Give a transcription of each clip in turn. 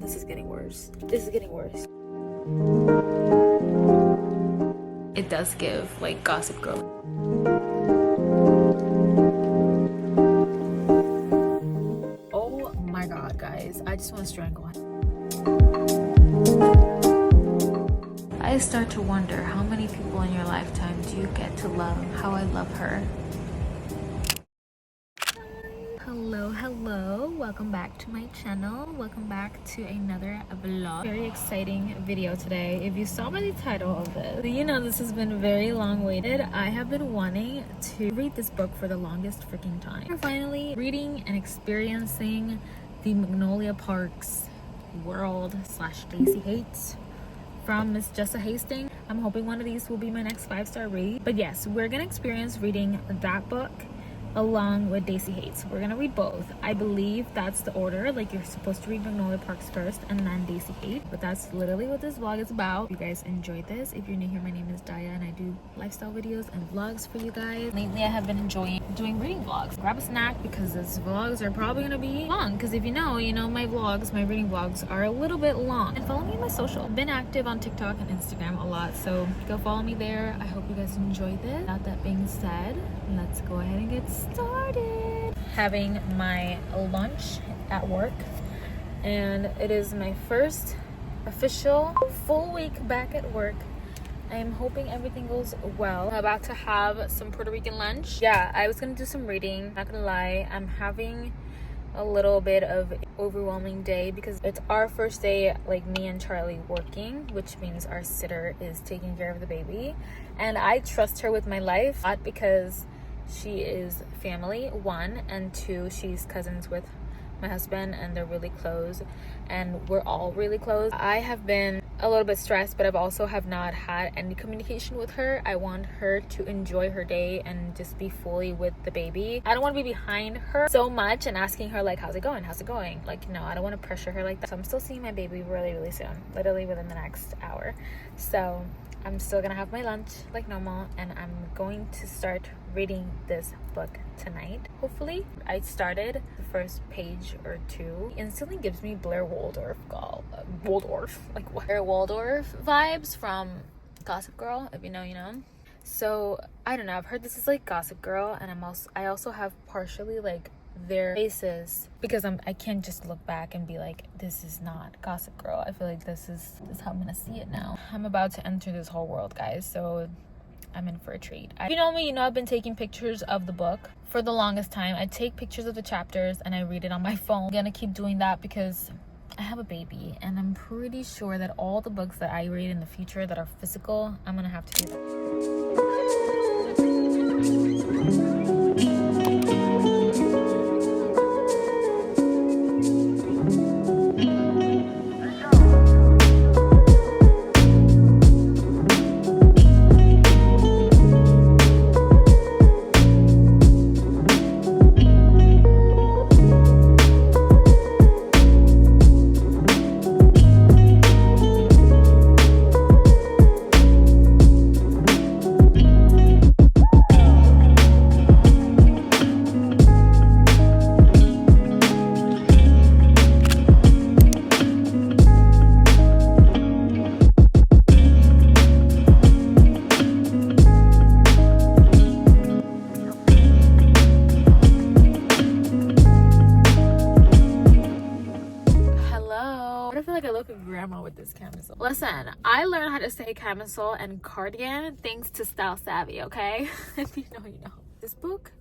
this is getting worse. This is getting worse. It does give like Gossip Girl. Oh my god, guys, I just want to strangle him. I start to wonder how many people in your lifetime do you get to love how I love her. Hello, welcome back to my channel. Welcome back to another vlog. Very exciting video today. If you saw by the title of this, you know this has been very long waited. I have been wanting to read this book for the longest freaking time. We're finally reading and experiencing the Magnolia Parks world / Daisy Haites from Miss Jessa Hastings. I'm hoping one of these will be my next 5-star read. But yes, we're gonna experience reading that book along with Daisy Haites. We're gonna read both. I believe that's the order. Like, you're supposed to read Magnolia Parks first and then Daisy Haites. But that's literally what this vlog is about. If you guys enjoyed this, if you're new here, my name is Daya and I do lifestyle videos and vlogs for you guys. Lately, I have been enjoying doing reading vlogs. Grab a snack because these vlogs are probably gonna be long. Because if you know my vlogs, my reading vlogs are a little bit long. And follow me on my social. I've been active on TikTok and Instagram a lot, so go follow me there. I hope you guys enjoyed this. Without that being said, let's go ahead and get started. Having my lunch at work, and it is my first official full week back at work. I am hoping everything goes well. I'm about to have some Puerto Rican lunch. Yeah, I was gonna do some reading, not gonna lie. I'm having a little bit of overwhelming day because it's our first day, like me and Charlie working, which means our sitter is taking care of the baby, and I trust her with my life, not because she is family, 1, and 2, she's cousins with my husband and they're really close, and we're all really close. I have been a little bit stressed, but I've also have not had any communication with her. I want her to enjoy her day and just be fully with the baby. I don't want to be behind her so much and asking her like, how's it going, like, no, I don't want to pressure her like that. So I'm still seeing my baby really soon, literally within the next hour. So I'm still gonna have my lunch like normal, and I'm going to start reading this book tonight, hopefully. I started the first page or 2. Instantly gives me Blair Waldorf vibes from Gossip Girl. If you know, you know. So I don't know, I've heard this is like Gossip Girl, and I also have partially like their faces, because I can't just look back and be like, this is not Gossip Girl. I feel like this is how I'm gonna see it now. I'm about to enter this whole world, guys, so I'm in for a treat. If you know me, you know I've been taking pictures of the book for the longest time. I take pictures of the chapters and I read it on my phone. I'm gonna keep doing that because I have a baby, and I'm pretty sure that all the books that I read in the future that are physical, I'm gonna have to do that. With this camisole. Listen, I learned how to say camisole and cardigan thanks to Style Savvy, okay? If you know, you know. This book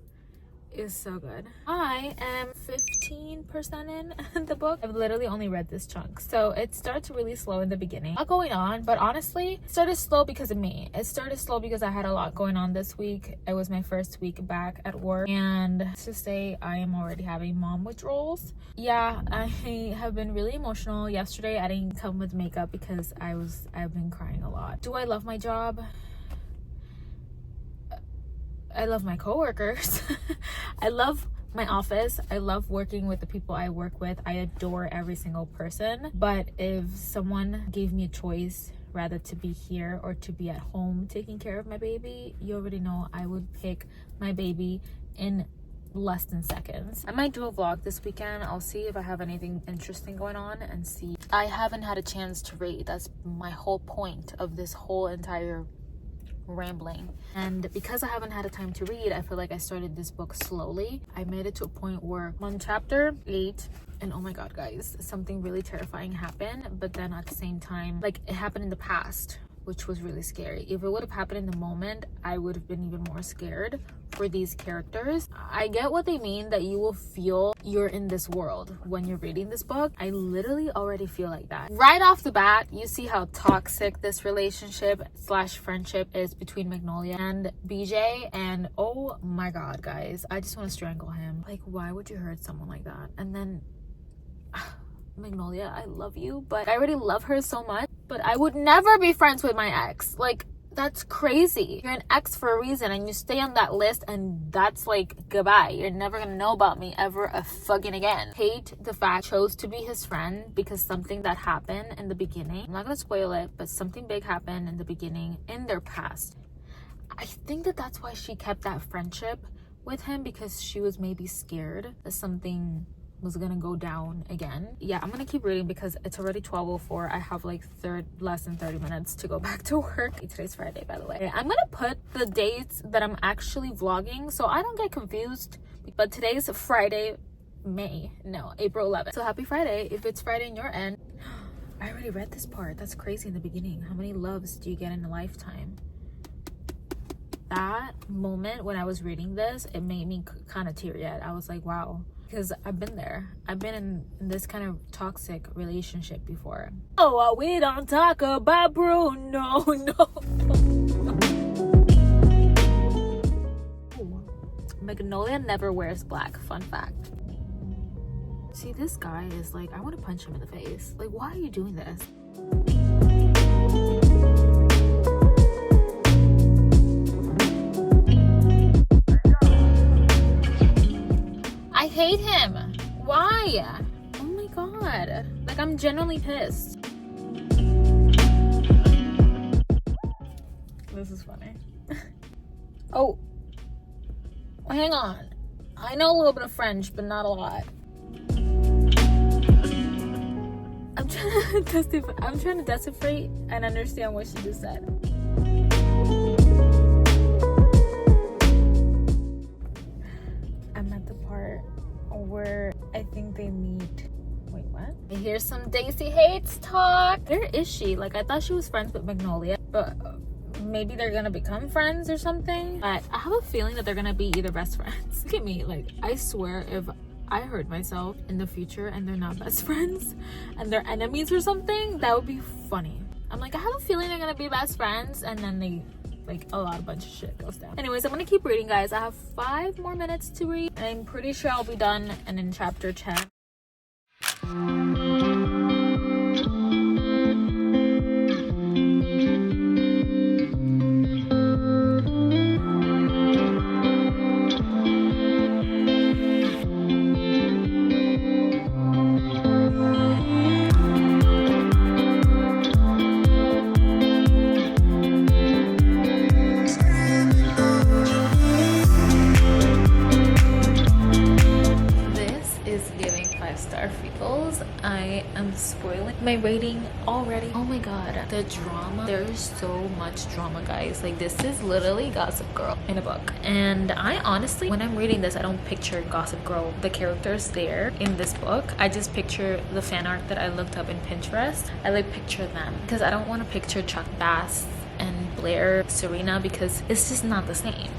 is so good. I am 15% in the book. I've literally only read this chunk, so it starts really slow in the beginning. A lot going on, but honestly, it started slow because of me. It started slow because I had a lot going on this week. It was my first week back at work, and to say I am already having mom withdrawals. Yeah, I have been really emotional. Yesterday I didn't come with makeup because I've been crying a lot. Do I love my job? I love my coworkers. I love my office. I love working with the people I work with. I adore every single person. But if someone gave me a choice rather to be here or to be at home taking care of my baby, you already know I would pick my baby in less than seconds. I might do a vlog this weekend. I'll see if I have anything interesting going on and see. I haven't had a chance to read. That's my whole point of this whole entire rambling, and because I haven't had a time to read, I feel like I started this book slowly. I made it to a point where I'm on chapter 8, and oh my god guys, something really terrifying happened, but then at the same time, like, it happened in the past, which was really scary. If it would have happened in the moment, I would have been even more scared for these characters. I get what they mean, that you will feel you're in this world when you're reading this book. I literally already feel like that. Right off the bat, you see how toxic this relationship slash friendship is between Magnolia and BJ, and oh my god guys, I just want to strangle him. Like, why would you hurt someone like that? And then Magnolia, I love you, but I already love her so much, but I would never be friends with my ex. Like, that's crazy. You're an ex for a reason, and you stay on that list, and that's like goodbye. You're never gonna know about me ever fucking again. Hate the fact chose to be his friend because something that happened in the beginning, I'm not gonna spoil it, but something big happened in the beginning in their past. I think that that's why she kept that friendship with him, because she was maybe scared that something was gonna go down again. Yeah, I'm gonna keep reading because it's already 12:04. I have like less than 30 minutes to go back to work. Today's Friday, by the way. I'm gonna put the dates that I'm actually vlogging so I don't get confused, but today's Friday, April 11th. So happy Friday if it's Friday in your end. I already read this part. That's crazy in the beginning. How many loves do you get in a lifetime? That moment when I was reading this, it made me kind of teary-eyed. I was like, wow. Because I've been there. I've been in this kind of toxic relationship before. Oh, we don't talk about Bruno. No. Magnolia never wears black. Fun fact. See, this guy is like, I want to punch him in the face. Like, why are you doing this? I hate him. Why? Oh my god. Like, I'm genuinely pissed. This is funny. Oh, hang on. I know a little bit of French, but not a lot. I'm trying to decipher and understand what she just said. I'm at the part where I think they meet. Wait, what? Here's some Daisy Haites talk. Where is she? Like, I thought she was friends with Magnolia, but maybe they're gonna become friends or something. But I have a feeling that they're gonna be either best friends. Look at me. Like, I swear if I hurt myself in the future and they're not best friends and they're enemies or something, that would be funny. I'm like, I have a feeling they're gonna be best friends, and then they, like, a bunch of shit goes down. Anyways, I'm gonna keep reading, guys. I have 5 more minutes to read, and I'm pretty sure I'll be done and in chapter 10. I am spoiling my rating already. Oh my god, the drama. There's so much drama, guys. Like, this is literally Gossip Girl in a book. And I honestly, when I'm reading this, I don't picture Gossip Girl, the characters there in this book. I just picture the fan art that I looked up in Pinterest. I like picture them because I don't want to picture Chuck Bass and Blair, Serena, because it's just not the same.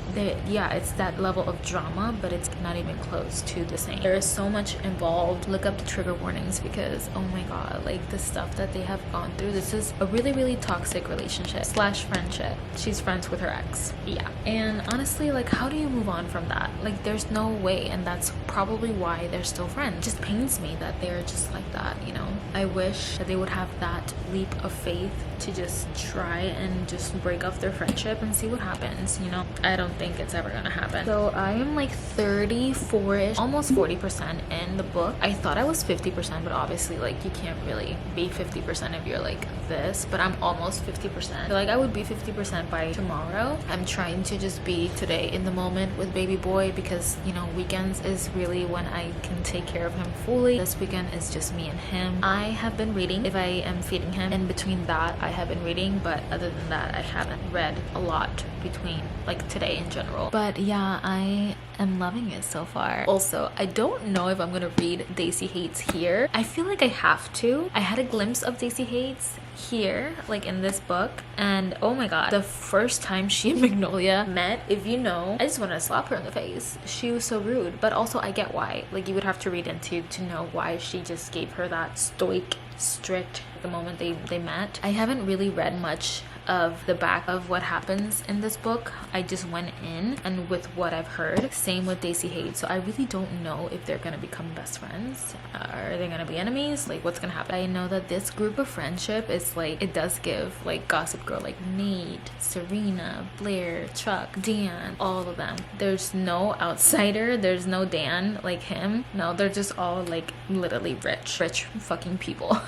Yeah, it's that level of drama, but it's not even close to the same. There is so much involved. Look up the trigger warnings because, oh my god, like, the stuff that they have gone through. This is a really, really toxic relationship slash friendship. She's friends with her ex. Yeah. And honestly, like, how do you move on from that? Like, there's no way, and that's probably why they're still friends. It just pains me that they're just like that, you know? I wish that they would have that leap of faith to just try and just break off their friendship and see what happens, you know. I don't think it's ever gonna happen. So I am like 34ish, almost 40% in the book. I thought I was 50%, but obviously like you can't really be 50% if you're like this, but I'm almost 50%. I feel like I would be 50% by tomorrow. I'm trying to just be today in the moment with baby boy, because you know, weekends is really when I can take care of him fully. This weekend is just me and him. I have been reading if I am feeding him. In between that, I have been reading, but other than that, I haven't read a lot between like today in general. But yeah, I am loving it so far. Also, I don't know if I'm gonna read Daisy Haites here. I feel like I have to. I had a glimpse of Daisy Haites here, like in this book, and oh my god, the first time she and Magnolia met, if you know, I just wanted to slap her in the face. She was so rude, but also I get why. Like, you would have to read into to know why she just gave her that stoic, strict the moment they met. I haven't really read much of the back of what happens in this book. I just went in and with what I've heard. Same with Daisy Haites, so I really don't know if they're gonna become best friends. Are they gonna be enemies? Like, what's gonna happen? I know that this group of friendship is like, it does give like Gossip Girl, like Nate, Serena, Blair, Chuck, Dan, all of them. There's no outsider, there's no Dan like him. No, they're just all like literally rich fucking people.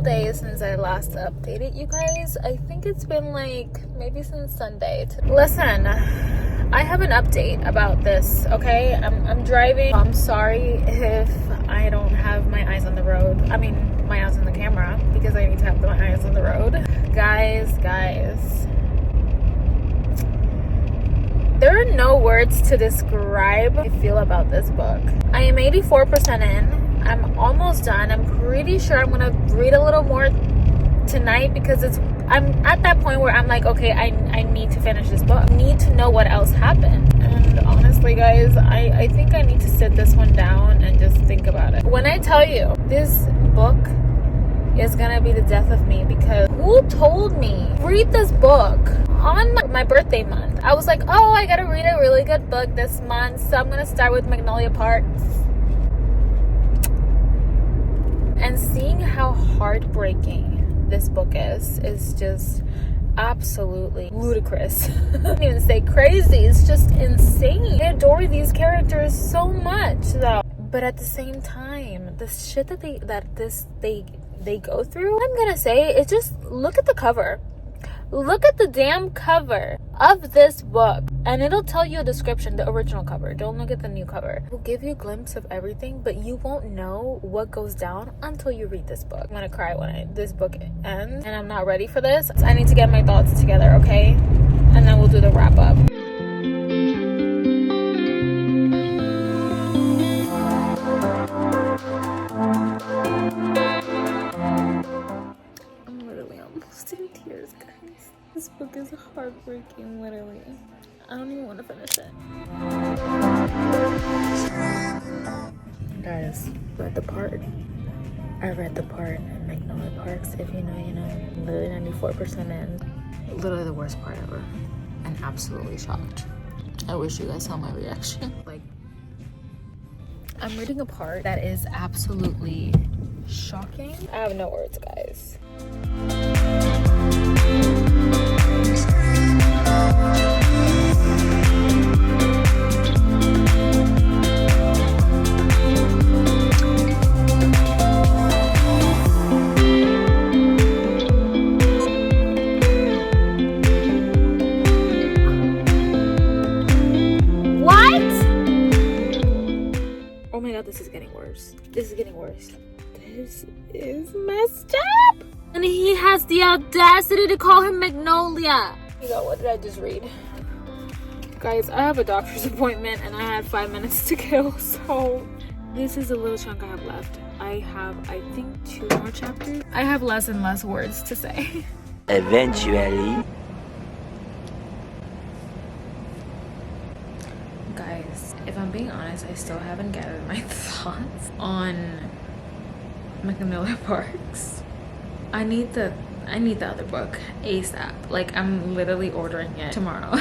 Days since I last updated you guys. I think it's been like maybe since Sunday. Listen, I have an update about this, okay? I'm driving. I'm sorry if I don't have my eyes on the road. I mean, my eyes on the camera, because I need to have my eyes on the road. Guys, there are no words to describe how I feel about this book. I am 84% in. I'm almost done. I'm pretty sure I'm gonna read a little more tonight, because I'm at that point where I'm like, okay, I need to finish this book. I need to know what else happened. And honestly, guys, I think I need to sit this one down and just think about it. When I tell you this book is gonna be the death of me, because who told me read this book on my birthday month? I was like, oh, I gotta read a really good book this month, so I'm gonna start with Magnolia Parks. And seeing how heartbreaking this book is just absolutely ludicrous. I don't even say crazy, it's just insane. I adore these characters so much though. But at the same time, the shit that they go through, I'm gonna say, it just, look at the cover. Look at the damn cover of this book, and it'll tell you a description, the original cover. Don't look at the new cover. It will give you a glimpse of everything, but you won't know what goes down until you read this book. I'm gonna cry when this book ends, and I'm not ready for this. I need to get my thoughts together, okay? And then we'll do the wrap up. I'm literally almost in tears, guys. This book is heartbreaking, literally. I don't even want to finish it. Guys, I read the part in Magnolia Parks. If you know, you know. Literally 94% in. Literally the worst part ever. And absolutely shocked. I wish you guys saw my reaction. Like, I'm reading a part that is absolutely shocking. I have no words, guys. This is getting worse. This is messed up. And he has the audacity to call her Magnolia. You know, what did I just read? Guys, I have a doctor's appointment and I had 5 minutes to kill, so This is a little chunk I have left. I have, I think, 2 more chapters. I have less and less words to say. Eventually. Guys, if I'm being honest, I still haven't gathered my thoughts on Magnolia Parks. I need the other book ASAP. Like, I'm literally ordering it tomorrow.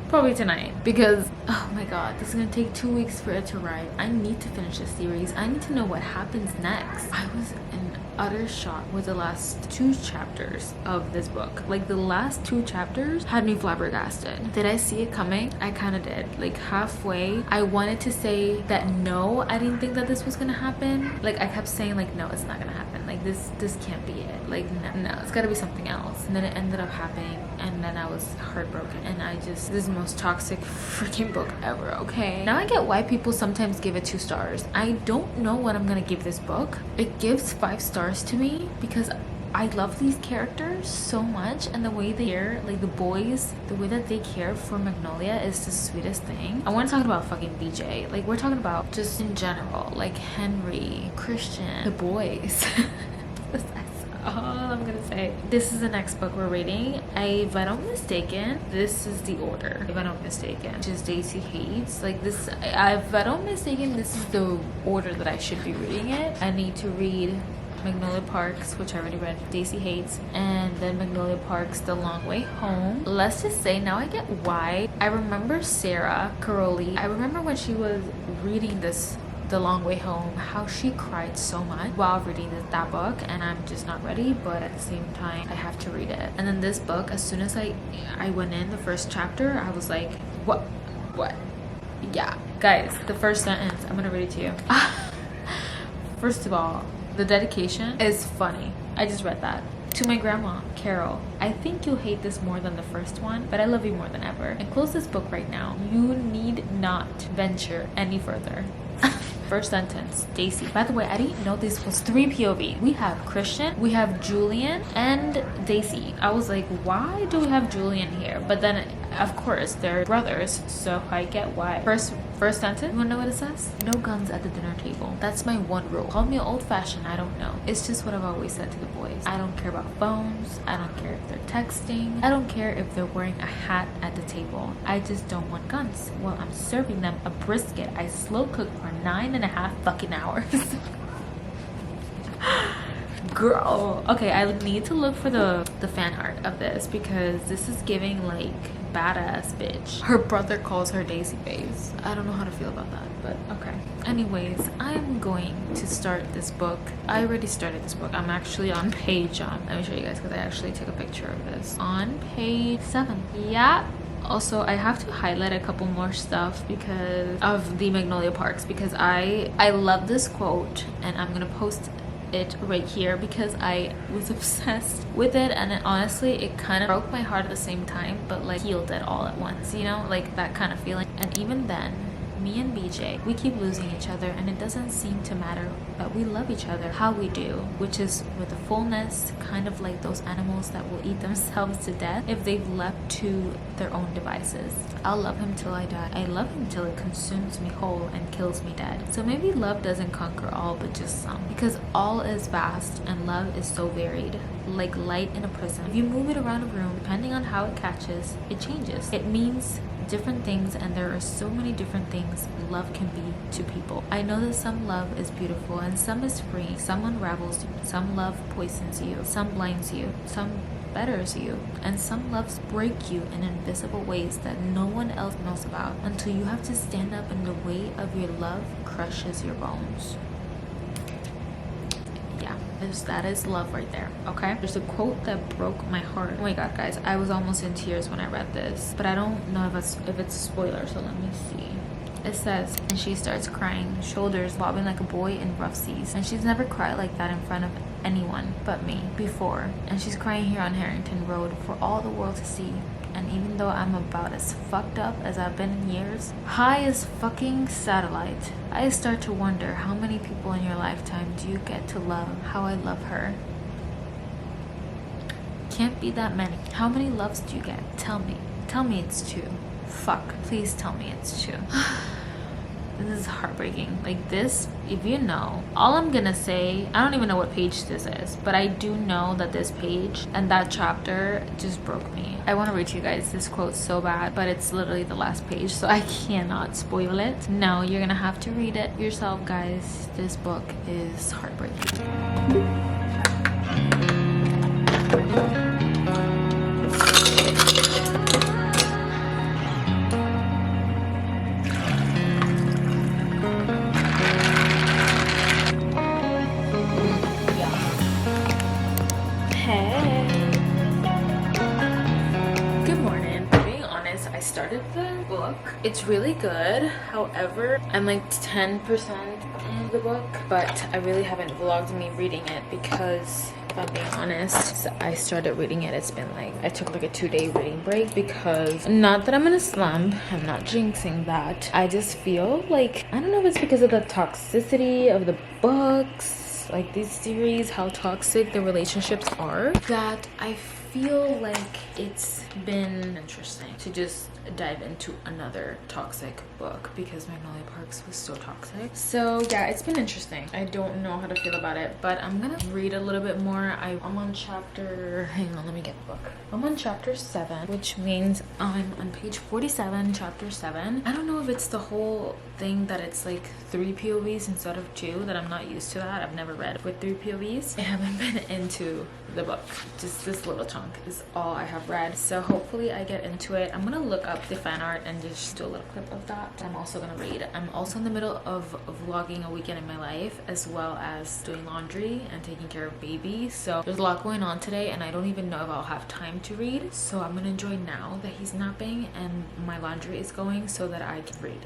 Probably tonight, because oh my god, this is gonna take 2 weeks for it to write. I need to finish this series. I need to know what happens next. I was in utter shock with the last 2 chapters of this book. Like, the last 2 chapters had me flabbergasted. Did I see it coming? I kind of did. Like, halfway I wanted to say that no, I didn't think that this was gonna happen. Like, I kept saying like, no, it's not gonna happen. Like, this can't be it. Like, no, it's gotta be something else. And then it ended up happening, and then I was heartbroken. And I just, this is the most toxic freaking book ever. Okay, now I get why people sometimes give it 2 stars. I don't know what I'm gonna give this book. It gives 5 stars to me because I love these characters so much, and the way they care, like the boys, the way that they care for Magnolia is the sweetest thing. I want to talk about fucking BJ. Like, we're talking about just in general, like Henry, Christian, the boys. That's all I'm gonna say. This is the next book we're reading. If I'm not mistaken, this is the order. If I'm not mistaken, which is Daisy Haites. Like, this, if I'm not mistaken, this is the order that I should be reading it. I need to read Magnolia Parks, which I already read, Daisy Haites, and then Magnolia Parks, The Long Way Home. Let's just say, now I get why. I remember Sarah Caroli. I remember when she was reading this, The Long Way Home, how she cried so much while reading that book, and I'm just not ready, but at the same time I have to read it. And then this book, as soon as I went in the first chapter, I was like, what yeah, guys, the first sentence, I'm gonna read it to you. First of all, the dedication is funny. I just read that. To my grandma, Carol, I think you'll hate this more than the first one, but I love you more than ever. And close this book right now. You need not venture any further. First sentence, Daisy. By the way, I didn't know this was 3 POV. We have Christian, we have Julian, and Daisy. I was like, why do we have Julian here? But then, of course, they're brothers, so I get why. First sentence, you wanna know what it says? No guns at the dinner table. That's my one rule. Call me old-fashioned, I don't know. It's just what I've always said to the boys. I don't care about phones. I don't care if they're texting. I don't care if they're wearing a hat at the table. I just don't want guns. While I'm serving them a brisket I slow cooked for 9.5 fucking hours. Girl. Okay, I need to look for the fan art of this, because this is giving like badass bitch. Her brother calls her Daisy Face. I don't know how to feel about that, but okay. Anyways, I'm going to start this book. I already started this book. I'm actually on page, let me show you guys, because I actually took a picture of this. On page 7. Yeah. Also, I have to highlight a couple more stuff because of the Magnolia Parks, because I love this quote, and I'm gonna post it right here because I was obsessed with it, and honestly it kind of broke my heart at the same time, but like healed it all at once, you know, like that kind of feeling. And even then, me and BJ, we keep losing each other, and it doesn't seem to matter, but we love each other how we do, which is with a fullness, kind of like those animals that will eat themselves to death if they've left to their own devices. I'll love him till I die. I love him till it consumes me whole and kills me dead. So maybe love doesn't conquer all, but just some, because all is vast and love is so varied, like light in a prism. If you move it around a room, depending on how it catches, it changes. It means different things, and there are so many different things love can be to people. I know that some love is beautiful and some is free, some unravels you, some love poisons you, some blinds you, some betters you, and some loves break you in invisible ways that no one else knows about, until you have to stand up and the weight of your love crushes your bones. That is love right there. Okay, there's a quote that broke my heart. Oh my god, guys, I was almost in tears when I read this, but I don't know if it's a spoiler, so let me see. It says, and she starts crying, shoulders bobbing like a boy in rough seas, and she's never cried like that in front of anyone but me before, and she's crying here on Harrington Road for all the world to see. And even though I'm about as fucked up as I've been in years, high as fucking satellite, I start to wonder how many people in your lifetime do you get to love how I love her? Can't be that many. How many loves do you get? Tell me. Tell me it's 2. Fuck. Please tell me it's 2. This is heartbreaking. Like this, if you know, all I'm gonna say, I don't even know what page this is, but I do know that this page and that chapter just broke me. I want to read you guys this quote so bad, but it's literally the last page, so I cannot spoil it. No, you're gonna have to read it yourself, guys. This book is heartbreaking. Started the book. It's really good. However, I'm like 10% in the book, but I really haven't vlogged me reading it because if I'm being honest, I started reading it. It's been like, I took like a 2-day reading break because, not that I'm in a slump, I'm not jinxing that. I just feel like, I don't know if it's because of the toxicity of the books, like these series, how toxic the relationships are, that I feel like it's been interesting to just dive into another toxic book because Magnolia Parks was so toxic. So yeah, it's been interesting. I don't know how to feel about it, but I'm gonna read a little bit more. I'm on chapter, hang on, let me get the book. I'm on chapter 7, which means I'm on page 47, chapter 7. I don't know if it's the whole thing that it's like 3 POVs instead of 2, that I'm not used to that. I've never read with 3 POVs. I haven't been into the book. Just this little chunk is all I have read. So hopefully I get into it. I'm gonna look up the fan art and just do a little clip of that. I'm also gonna read. I'm also in the middle of vlogging a weekend in my life, as well as doing laundry and taking care of baby. So there's a lot going on today and I don't even know if I'll have time to read. So I'm gonna enjoy now that he's napping and my laundry is going so that I can read.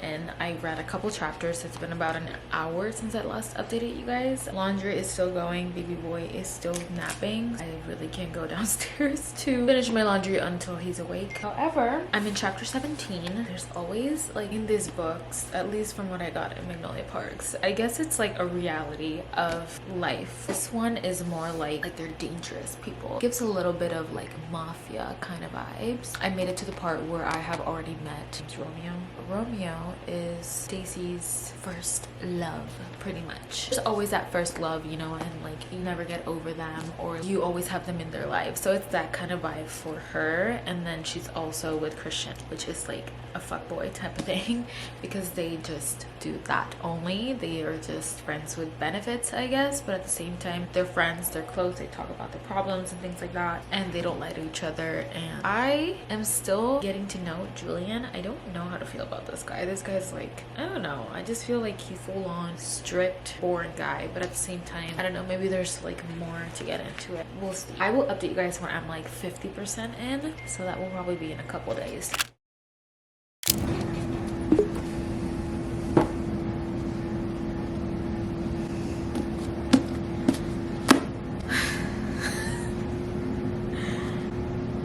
In. I read a couple chapters. It's been about an hour since I last updated you guys. Laundry is still going. Baby boy is still napping. I really can't go downstairs to finish my laundry until he's awake. However, I'm in chapter 17. There's always, like in these books, at least from what I got in Magnolia Parks, I guess it's like a reality of life. This one is more like they're dangerous people. It gives a little bit of like mafia kind of vibes. I made it to the part where I have already met Romeo. Romeo is Stacy's first love, pretty much. There's always that first love, you know, and like you never get over them, or you always have them in their life. So it's that kind of vibe for her. And then she's also with Christian, which is like a fuckboy type of thing, because they just do that only. They are just friends with benefits, I guess, but at the same time they're friends, they're close, they talk about their problems and things like that, and they don't lie to each other. And I am still getting to know Julian. I don't know how to feel about this guy. This guy's like, I don't know, I just feel like he's full on strict, boring guy, but at the same time, I don't know, maybe there's like more to get into it. We'll see. I will update you guys when I'm like 50% in, so that will probably be in a couple days.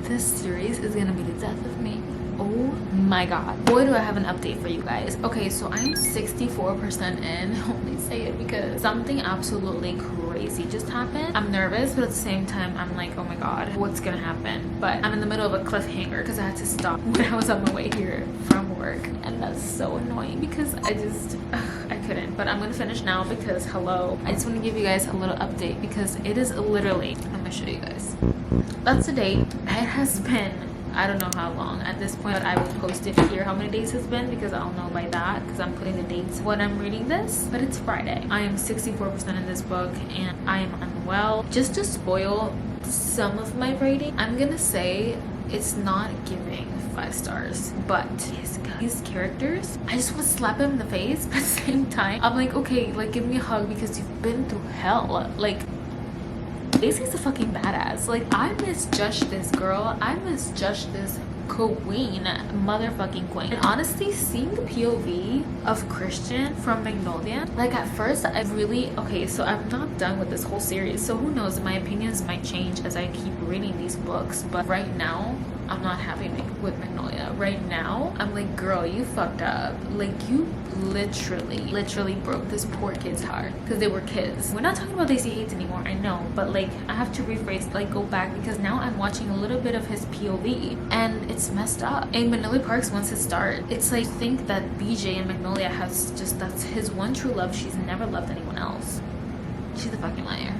This series is gonna be the death of me. Oh my god, boy do I have an update for you guys. Okay, so I'm 64% in. I only say it because something absolutely crazy just happened. I'm nervous, but at the same time I'm like, oh my god, what's gonna happen? But I'm in the middle of a cliffhanger because I had to stop when I was on my way here from work, and that's so annoying because I just I couldn't. But I'm gonna finish now because hello, I just want to give you guys a little update because it is literally, I'm gonna show you guys. That's the date. It has been I don't know how long at this point, but I will post it here how many days it's been, because I'll know by that, because I'm putting the dates when I'm reading this. But it's Friday. I am 64% in this book and I am unwell. Just to spoil some of my rating, I'm gonna say it's not giving 5 stars, but these characters, I just want to slap him in the face, but at the same time I'm like, okay, like give me a hug because you've been through hell. Like Daisy's a fucking badass. Like I misjudged this girl, I misjudged this queen, motherfucking queen. And honestly, seeing the POV of Christian from Magnolia, like at first I really, okay, so I'm not done with this whole series, so who knows, my opinions might change as I keep reading these books, but right now I'm not happy with Magnolia. Right now I'm like, girl, you fucked up. Like you literally broke this poor kid's heart because they were kids. We're not talking about Daisy Haites anymore, I know, but like I have to rephrase, like go back, because now I'm watching a little bit of his POV and it's messed up. And Magnolia Parks wants to start, it's like, think that BJ and Magnolia has just, that's his one true love. She's never loved anyone else. She's a fucking liar.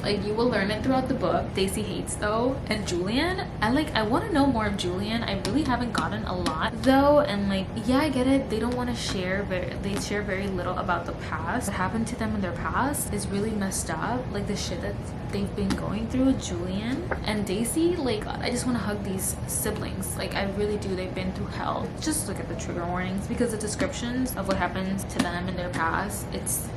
Like you will learn it throughout the book. Daisy Haites though, and Julian, I want to know more of Julian. I really haven't gotten a lot though, and like, yeah, I get it, they don't want to share, they share very little about the past. What happened to them in their past is really messed up, like the shit that they've been going through. Julian and Daisy, like I just want to hug these siblings, like I really do. They've been through hell. Just look at the trigger warnings, because the descriptions of what happens to them in their past, it's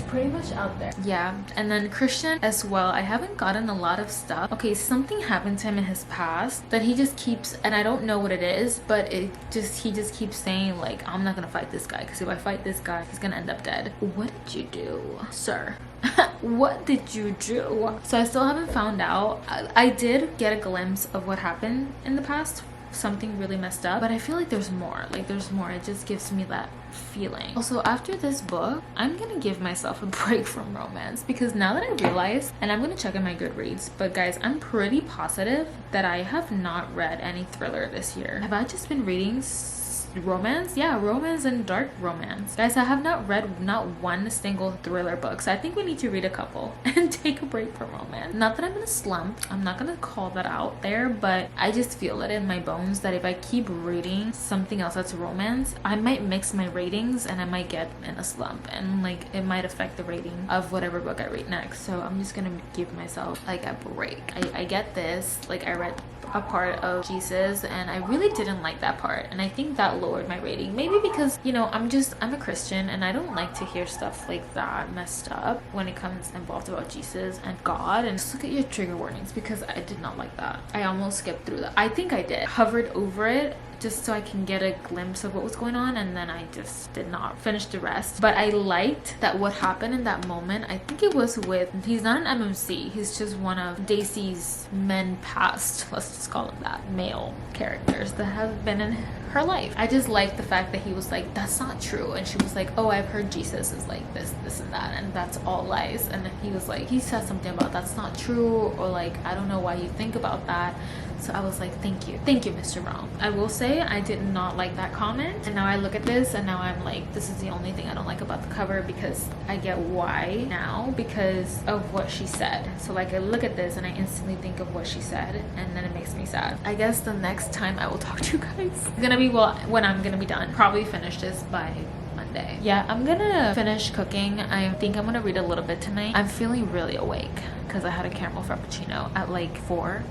pretty much out there. Yeah, and then Christian as well, I haven't gotten a lot of stuff. Okay, something happened to him in his past that he just keeps, and I don't know what it is, but he just keeps saying like, I'm not gonna fight this guy, because if I fight this guy, he's gonna end up dead. What did you do, sir? What did you do? So I still haven't found out. I did get a glimpse of what happened in the past, something really messed up, but I feel like there's more. Like there's more. It just gives me that feeling. Also, after this book, I'm gonna give myself a break from romance, because now that I realize, and I'm gonna check in my Goodreads, but guys, I'm pretty positive that I have not read any thriller this year. Have I just been reading romance? Yeah, romance and dark romance. Guys, I have not read not one single thriller book, so I think we need to read a couple and take a break from romance. Not that I'm in a slump, I'm not gonna call that out there, but I just feel it in my bones that if I keep reading something else that's romance, I might mix my ratings and I might get in a slump, and like it might affect the rating of whatever book I read next. So I'm just gonna give myself like a break. I get this, like I read a part of Jesus and I really didn't like that part, and I think that lowered my rating, maybe because, you know, I'm a Christian and I don't like to hear stuff like that messed up when it comes involved about Jesus and God. And just look at your trigger warnings, because I did not like that. I almost skipped through that. I think I did, hovered over it just so I can get a glimpse of what was going on, and then I just did not finish the rest. But I liked that what happened in that moment, I think it was with, he's not an MMC, he's just one of Daisy's men past, let's just call him that, male characters that have been in her life. I just liked the fact that he was like, that's not true, and she was like, oh, I've heard Jesus is like this and that, and that's all lies. And then he was like, he said something about that's not true, or like, I don't know why you think about that. So I was like, thank you, Mr. Wrong. I will say I did not like that comment, and now I look at this and now I'm like, this is the only thing I don't like about the cover, because I get why now, because of what she said. So like I look at this and I instantly think of what she said, and then it makes me sad. I guess the next time I will talk to you guys is gonna be, well, when I'm gonna be done, probably finish this by Monday. Yeah, I'm gonna finish cooking. I think I'm gonna read a little bit tonight. I'm feeling really awake because I had a caramel frappuccino at like 4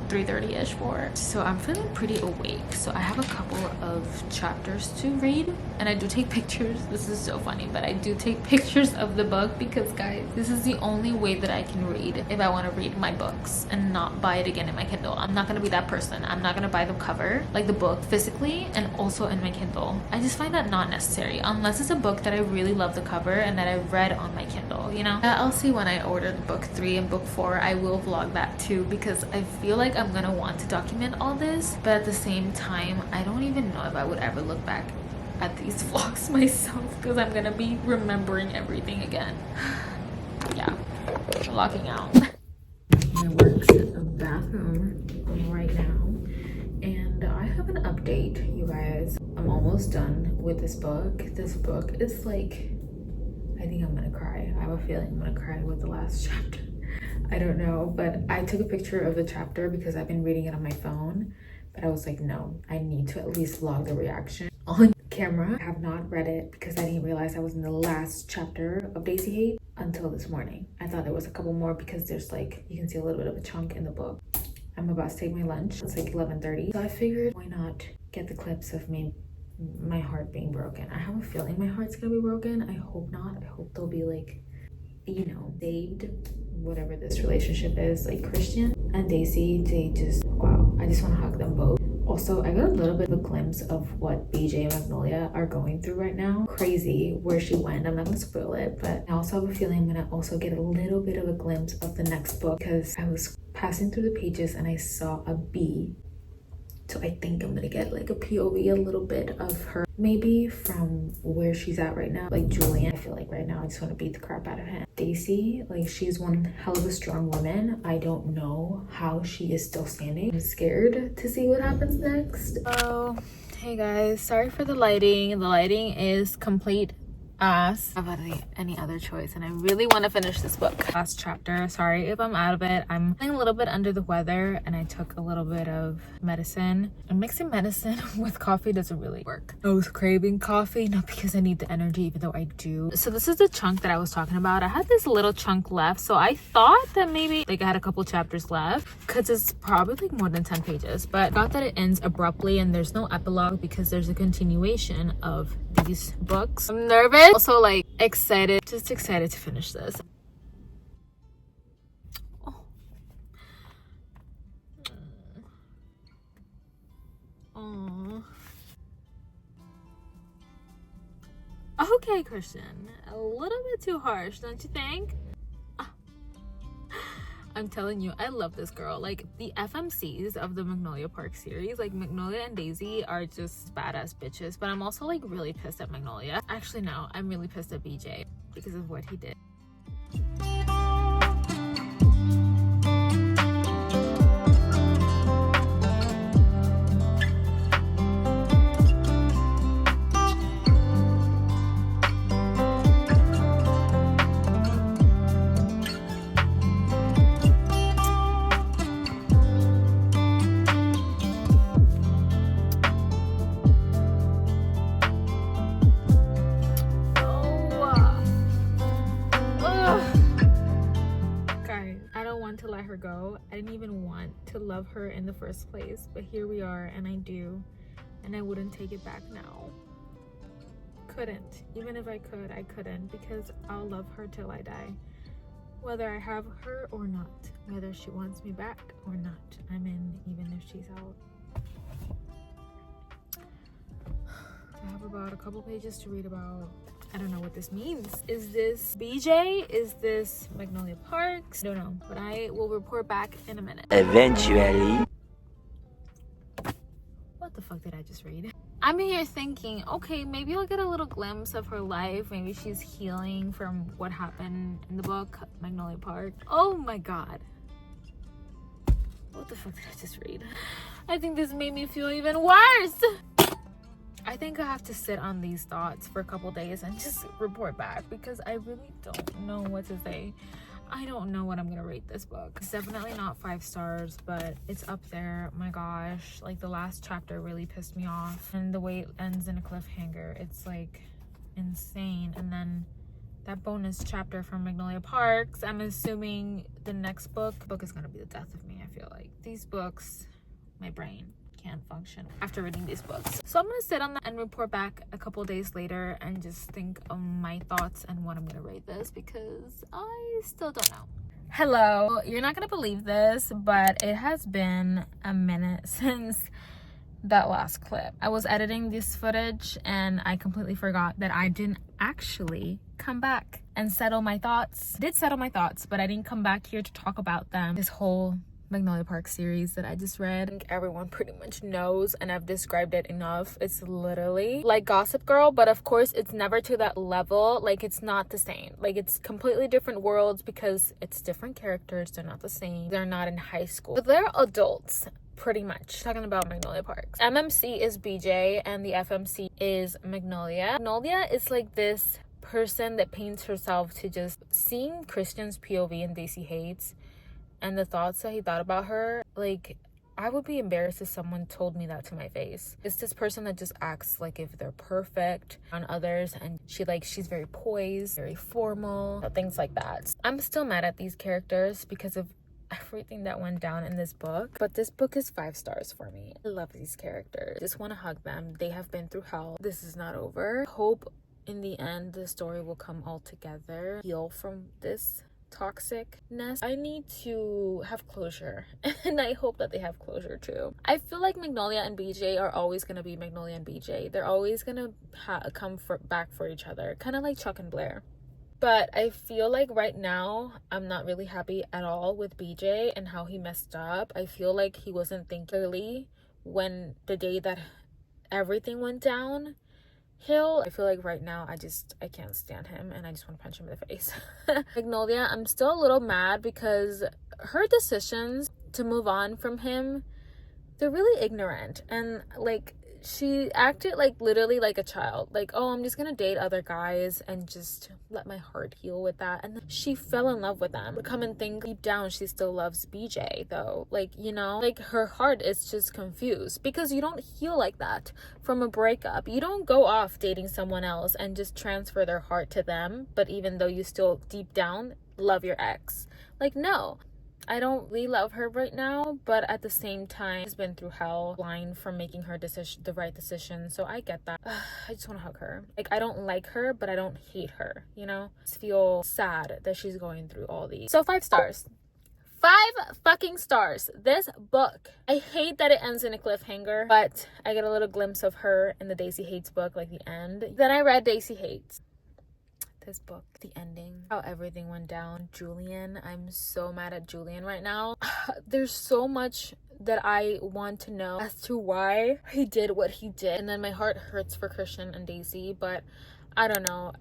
3:30ish 4, so I'm feeling pretty awake. So I have a couple of chapters to read, and I do take pictures. This is so funny, but I do take pictures of the book, because guys, this is the only way that I can read if I want to read my books and not buy it again in my Kindle. I'm not gonna be that person. I'm not gonna buy the cover, like the book, physically and also in my Kindle. I just find that not necessary unless it's a book that I really love the cover and that I read on my Kindle, you know. I'll see when I order book 3 and book 4. I will vlog that too, because I feel like I'm gonna want to document all this, but at the same time, I don't even know if I would ever look back at these vlogs myself, because I'm gonna be remembering everything again. Yeah, locking out. My work's bathroom right now, and I have an update, you guys. I'm almost done with this book. This book is like, I think I'm gonna cry. I have a feeling I'm gonna cry with the last chapter. I don't know, but I took a picture of the chapter because I've been reading it on my phone, but I was like, no, I need to at least log the reaction on camera. I have not read it because I didn't realize I was in the last chapter of Daisy Haites until this morning. I thought there was a couple more because there's like, you can see a little bit of a chunk in the book. I'm about to take my lunch. It's like 11:30. So I figured, why not get the clips of me, my heart being broken. I have a feeling my heart's gonna be broken. I hope not. I hope they'll be like, you know, saved, whatever this relationship is. Like Christian and Daisy, they just, wow, I just want to hug them both. Also, I got a little bit of a glimpse of what BJ and Magnolia are going through right now. Crazy where she went. I'm not gonna spoil it, but I also have a feeling I'm gonna also get a little bit of a glimpse of the next book because I was passing through the pages and I saw a bee. So I think I'm gonna get like a POV, a little bit of her, maybe from where she's at right now. Like Julian, I feel like right now I just want to beat the crap out of him. Daisy, like she's one hell of a strong woman. I don't know how she is still standing. I'm scared to see what happens next. Oh, hey guys, sorry for the lighting. The lighting is complete ass. I have any other choice, and I really want to finish this book. Last chapter. Sorry if I'm out of it. I'm feeling a little bit under the weather, and I took a little bit of medicine. And mixing medicine with coffee doesn't really work. I was craving coffee, not because I need the energy, even though I do. So this is the chunk that I was talking about. I had this little chunk left, so I thought that maybe like I had a couple chapters left because it's probably like more than 10 pages, but I thought that it ends abruptly and there's no epilogue because there's a continuation of these books. I'm nervous, also like excited, just excited to finish this. Oh. Okay, Christian, a little bit too harsh, don't you think? I'm telling you, I love this girl. Like the FMCs of the Magnolia Parks series, like Magnolia and Daisy are just badass bitches. But I'm also like really pissed at Magnolia. Actually, no, I'm really pissed at BJ because of what he did. To let her go. I didn't even want to love her in the first place, but here we are, and I do, and I wouldn't take it back now. Couldn't. Even if I could, I couldn't, because I'll love her till I die, whether I have her or not, whether she wants me back or not. I'm in, even if she's out. I have about a couple pages to read about. I don't know what this means. Is this BJ? Is this Magnolia Parks? I don't know, but I will report back in a minute. Eventually. What the fuck did I just read? I'm here thinking, okay, maybe I'll get a little glimpse of her life. Maybe she's healing from what happened in the book, Magnolia Park. Oh my God. What the fuck did I just read? I think this made me feel even worse. I think I have to sit on these thoughts for a couple days and just report back because I really don't know what to say. I don't know what I'm gonna rate this book. It's definitely not 5 stars, but it's up there. My gosh, like the last chapter really pissed me off, and the way it ends in a cliffhanger, it's like insane. And then that bonus chapter from Magnolia Parks, I'm assuming the next book is gonna be the death of me. I feel like these books, my brain can't function after reading these books. So I'm gonna sit on that and report back a couple days later and just think of my thoughts and what I'm gonna rate this, because I still don't know. Hello, you're not gonna believe this, but it has been a minute since that last clip. I was editing this footage and I completely forgot that I didn't actually come back and settle my thoughts. I did settle my thoughts, but I didn't come back here to talk about them. This whole Magnolia Parks series that I just read, I think everyone pretty much knows, and I've described it enough. It's literally like Gossip Girl, but of course it's never to that level. Like it's not the same. Like it's completely different worlds because it's different characters. They're not the same. They're not in high school, but they're adults pretty much. Talking about Magnolia Parks, MMC is BJ and the FMC is Magnolia. Magnolia is like this person that paints herself to just seeing Christian's POV in Daisy Haites and the thoughts that he thought about her. Like I would be embarrassed if someone told me that to my face. It's this person that just acts like if they're perfect on others, and she's very poised, very formal, things like that. I'm still mad at these characters because of everything that went down in this book, but this book is 5 stars for me. I love these characters. Just want to hug them. They have been through hell. This is not over. Hope in the end the story will come all together, heal from this toxicness. I need to have closure, and I hope that they have closure too. I feel like Magnolia and BJ are always gonna be Magnolia and BJ. They're always gonna come back for each other, kind of like Chuck and Blair. But I feel like right now I'm not really happy at all with BJ and how he messed up. I feel like he wasn't thinking clearly when the day that everything went down. I feel like right now I can't stand him, and I just want to punch him in the face. Magnolia, I'm still a little mad because her decisions to move on from him, they're really ignorant, and like she acted like literally like a child, like, oh, I'm just gonna date other guys and just let my heart heal with that. And then she fell in love with them. Come and think, deep down she still loves BJ though, like, you know, like her heart is just confused, because you don't heal like that from a breakup. You don't go off dating someone else and just transfer their heart to them, but even though you still deep down love your ex. Like, no, I don't really love her right now, but at the same time, she's been through hell, blind from making her decision, the right decision. So I get that. I just want to hug her. Like, I don't like her, but I don't hate her, you know? I just feel sad that she's going through all these. So 5 stars. 5 fucking stars. This book, I hate that it ends in a cliffhanger, but I get a little glimpse of her in the Daisy Haites book, like the end. Then I read Daisy Haites. This book, the ending, how everything went down. Julian, I'm so mad at Julian right now. There's so much that I want to know as to why he did what he did, and then my heart hurts for Christian and Daisy, but I don't know.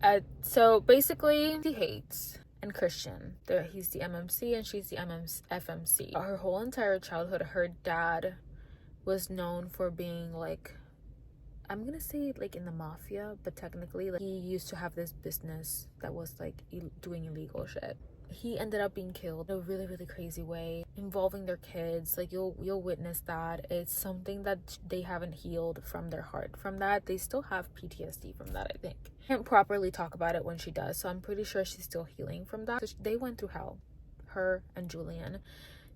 So basically, he hates and Christian, he's the MMC and she's the FMC. Her whole entire childhood, her dad was known for being like, I'm gonna say like in the mafia, but technically like, he used to have this business that was like doing illegal shit. He ended up being killed in a really, really crazy way, involving their kids. Like, you'll witness that. It's something that they haven't healed from their heart. From that, they still have PTSD from that, I think. Can't properly talk about it when she does, so I'm pretty sure she's still healing from that. So they went through hell, her and Julian.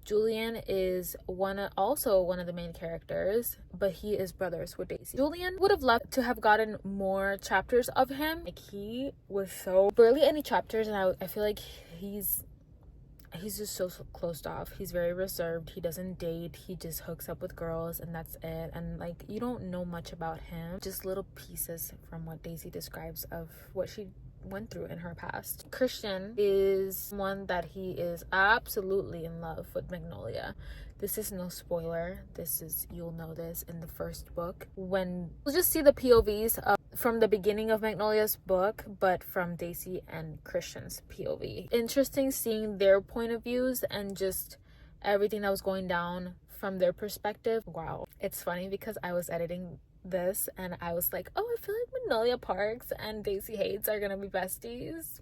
Julian is also one of the main characters, but he is brothers with Daisy. Julian would have loved to have gotten more chapters of him. Like, he was so barely any chapters, and I feel like he's just so closed off. He's very reserved. He doesn't date. He just hooks up with girls, and that's it. And like, you don't know much about him, just little pieces from what Daisy describes of what she went through in her past. Christian is one that he is absolutely in love with Magnolia. This is no spoiler. You'll know this in the first book, when we'll just see the POVs from the beginning of Magnolia's book, but from Daisy and Christian's POV. Interesting seeing their point of views and just everything that was going down from their perspective. Wow. It's funny because I was editing this and I was like, oh, I feel like Magnolia Parks and Daisy Haites are gonna be besties.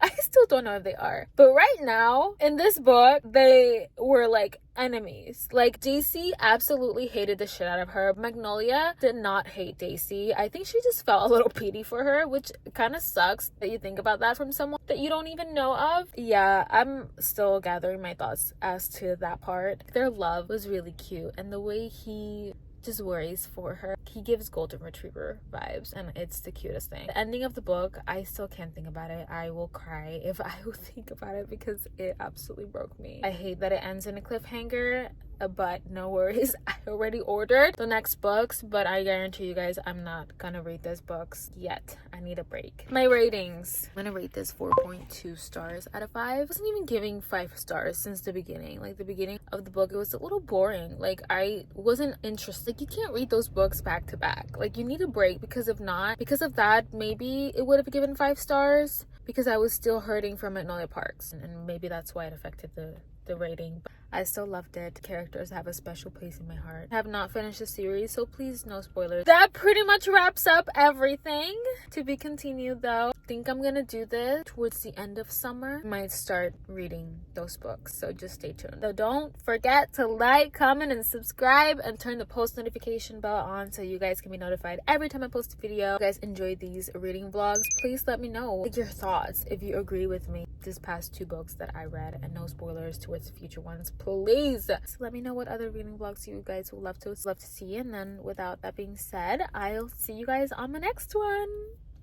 I still don't know if they are, but right now in this book they were like enemies. Like, Daisy absolutely hated the shit out of her. Magnolia did not hate Daisy. I think she just felt a little pity for her, which kind of sucks that you think about that from someone that you don't even know of. Yeah, I'm still gathering my thoughts as to that part. Their love was really cute, and the way he just worries for her, he gives golden retriever vibes, and it's the cutest thing. The ending of the book, I still can't think about it. I will cry if I will think about it because it absolutely broke me. I hate that it ends in a cliffhanger, but no worries. I already ordered the next books, but I guarantee you guys I'm not gonna read these books yet. I need a break. My ratings, I'm gonna rate this 4.2 stars out of 5. I wasn't even giving 5 stars since the beginning. Like, the beginning of the book, it was a little boring. Like, I wasn't interested. Like, you can't read those books back to back. Like, you need a break, because if not, because of that, maybe it would have given 5 stars, because I was still hurting from Magnolia Parks, and maybe that's why it affected the rating. But I still loved it. The characters have a special place in my heart. I have not finished the series, so please no spoilers. That pretty much wraps up everything. To be continued though. think I'm gonna do this towards the end of summer. I might start reading those books, so just stay tuned. So don't forget to like, comment, and subscribe, and turn the post notification bell on so you guys can be notified every time I post a video. If you guys enjoyed these reading vlogs, please let me know your thoughts, if you agree with me these past 2 books that I read, and no spoilers towards the future ones, please. So let me know what other reading vlogs you guys would love to see. And then without that being said, I'll see you guys on the next one.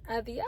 Adios.